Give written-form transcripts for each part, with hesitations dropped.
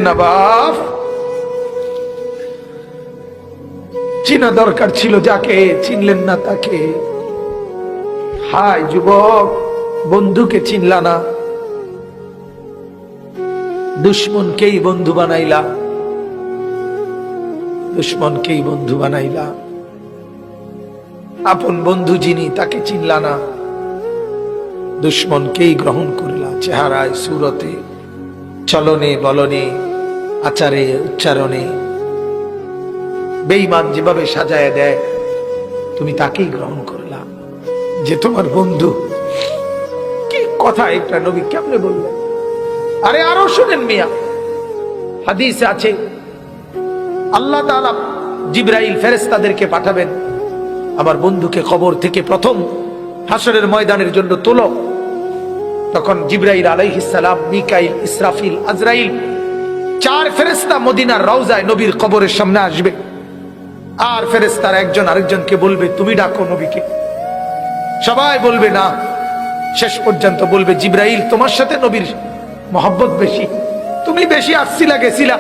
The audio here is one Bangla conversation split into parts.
নবাব চিনা দরকার ছিল, যাকে চিনলেন না তাকে। হায় যুবক, বন্ধুকে চিনলা না, দুশ্মনকেই বন্ধু বানাইলা, দুশ্মনকেই বন্ধু বানাইলা। আপন বন্ধু যিনি তাকে চিনলা না, দুশ্মনকেই গ্রহণ করলা। চেহারায়, সুরতে, চলনে বলনে, আচারে উচ্চারণে বেঈমান যেভাবে সাজায় দেয়, তুমি তাকেই গ্রহণ করলা যে তোমার বন্ধু। কি কথা একটা নবী কেমনে বললেন! আরে আরো শুনেন মিয়া, হাদিসে আছে আল্লাহ তাআলা জিবরাইল ফেরেশতাদেরকে পাঠাবেন, আমার বন্ধুকে কবর থেকে প্রথম হাসরের ময়দানের জন্য তোলো। তখন জিবরাইল আলাইহিস সালাম, মিকাইল, ইসরাফিল, আজরাইল, 4 ফেরেশতা মদিনার রওজায় নবীর কবরের সামনে আসবে। আর ফেরেশতারা একজন আরেকজনকে বলবে, তুমি ডাকো নবীকে। সবাই বলবে না। শেষ পর্যন্ত বলবে, জিবরাইল তোমার সাথে নবীর মহব্বত বেশি, তুমি বেশি আসছিলা গেছিলা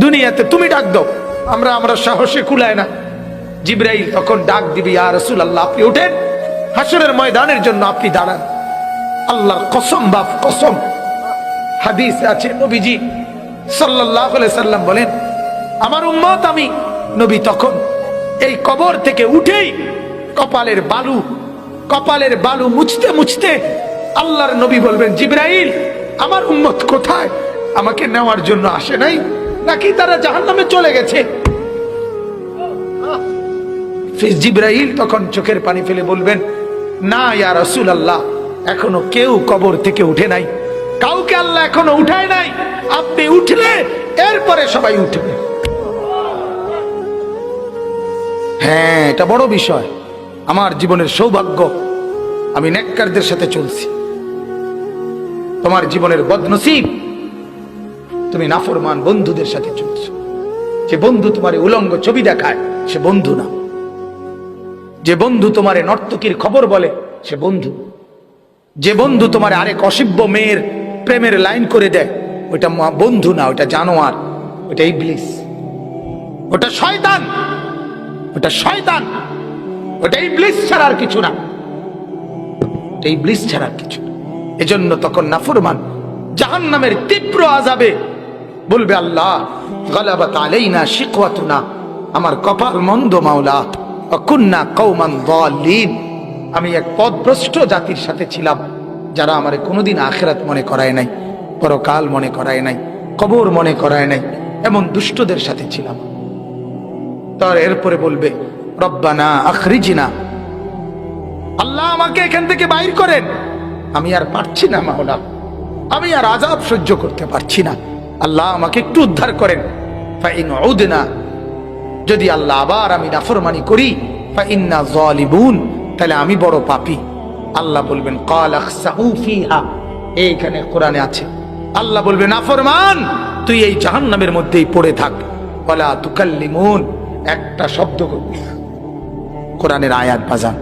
দুনিয়াতে, তুমি ডাক দাও, আমরা সাহসে কুলায় না। জিবরাইল তখন ডাক দিবে, ইয়া রাসূলুল্লাহ আপনি উঠেন, হাসরের ময়দানের জন্য আপনি দাঁড়ান। আল্লাহর কসম বাপ কসম, হাদিস আছে নবীজি সাল্লাল্লাহু আলাইহি সাল্লাম বলেন, আমার উম্মত আমি নবী তখন এই কবর থেকে উঠেই কপালের বালু মুছতে মুছতে আল্লাহর নবী বলবেন, জিবরাইল আমার উম্মত কোথায়? আমাকে নেওয়ার জন্য আসে নাই নাকি তারা জাহান্নামে চলে গেছে? জিবরাইল তখন চোখের পানি ফেলে বলবেন, না ইয়া রাসূলুল্লাহ, এখনো কেউ কবর থেকে উঠে নাই, কাউকে আল্লাহ এখনো উঠায় নাই, আপনি উঠলে এরপরে সবাই উঠবে। হ্যাঁ, এটা বড় বিষয়। আমার জীবনের সৌভাগ্য, আমি নেককারদের সাথে চলছি। তোমার জীবনের বদনসিব, তুমি নাফরমান বন্ধুদের সাথে চলছো। যে বন্ধু তোমার উলঙ্গ ছবি দেখায় সে বন্ধু না। যে বন্ধু তোমার নর্তকীর খবর বলে সে বন্ধু। যে বন্ধু তোমার আরেক অসভ্য মেয়ের প্রেমের লাইন করে দেয়, ওটা বন্ধু না, ওটা জানোয়ার, ওটা ইবলিস, ওটা শয়তান, ওটা শয়তান, ওটা ইবলিস ছাড়া আর কিছু না, ওটা ইবলিস ছাড়া আর কিছু না। এজন্য তখন নাফরমান জাহান্নামের তীব্র আযাবে বলবে, আল্লাহ গালাবাত আলাইনা শিকওয়াতুনা, আমার কপাল মন্দ মাওলা, কুন্না কওমান যালিন, আমি এক পথভ্রষ্ট জাতির সাথে ছিলাম যারা আমারে কোনোদিন আখিরাত মনে করায় নাই, পরকাল মনে করায় নাই, কবর মনে করায় নাই, এমন দুষ্টদের সাথে ছিলাম। তার এরপরে বলবে, রব্বানা আখরিজনা, আল্লাহ আমাকে এখান থেকে বাইর করেন, আমি আর পারছি না মাওলা, আমি আর আযাব সহ্য করতে পারছি না, আল্লাহ আমাকে একটু উদ্ধার করেন। ফাইন উদনা, যদি আল্লাহ আবার আমি নাফরমানি করি, ফাইন্না যালিমুন, তাহলে আমি বড় পাপী। আল্লাহ বলবেন, ক্বাল আখসাউ ফিহা, এইখানে কোরআনে আছে, আল্লাহ বলবেন, নাফরমান তুই এই জাহান্নামের মধ্যেই পড়ে থাক, ওয়ালা তুকাল্লিমুন, একটা শব্দ করবি না। কোরআনের আয়াত বাজান,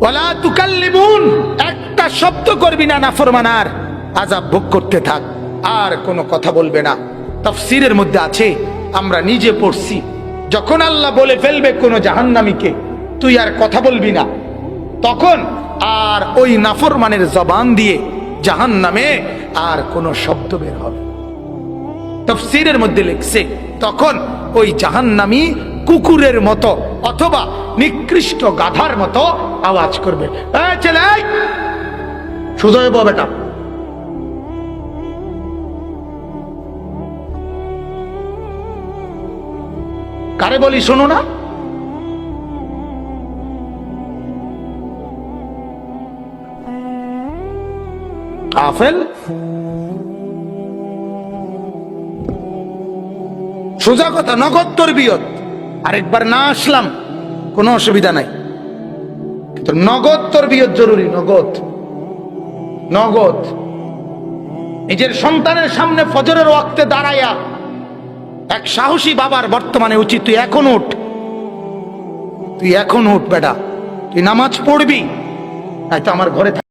ওয়ালা তুকাল্লিমুন, একটা শব্দ করবি না, নাফরমানার আযাব ভোগ করতে থাক, আর কোনো কথা বলবে না। তাফসীরের মধ্যে আছে, আমরা নিজে পড়ছি, যখন আল্লাহ বলে ফেলবে কোন জাহান্নামীকে তুই আর কথা বলবি না, তখন আর ওই নাফরমানের জবান দিয়ে জাহান্নামে আর কোনো শব্দ বের হবে। তাফসীরের মধ্যে লিখছে, তখন ওই জাহান্নামী কুকুরের মতো অথবা নিকৃষ্ট গাধার মতো আওয়াজ করবে, এই ছেলে সোজা হয়ে বল বেটা। কারে বলি শোনো না? কাফেল, সোজা কথা, নগদ তরবিয়ত। আরেকবার না আসলাম কোনো অসুবিধা নাই, কিন্তু নগদ তরবিয়ত জরুরি, নগদ নগদ। নিজের সন্তানের সামনে ফজরের ওয়াক্তে দাঁড়াইয়া এক সাহসী বাবার বর্তমানে উচিত, তুই এখন উঠ বেটা, তুই নামাজ পড়বি, নয়তো আমার ঘরে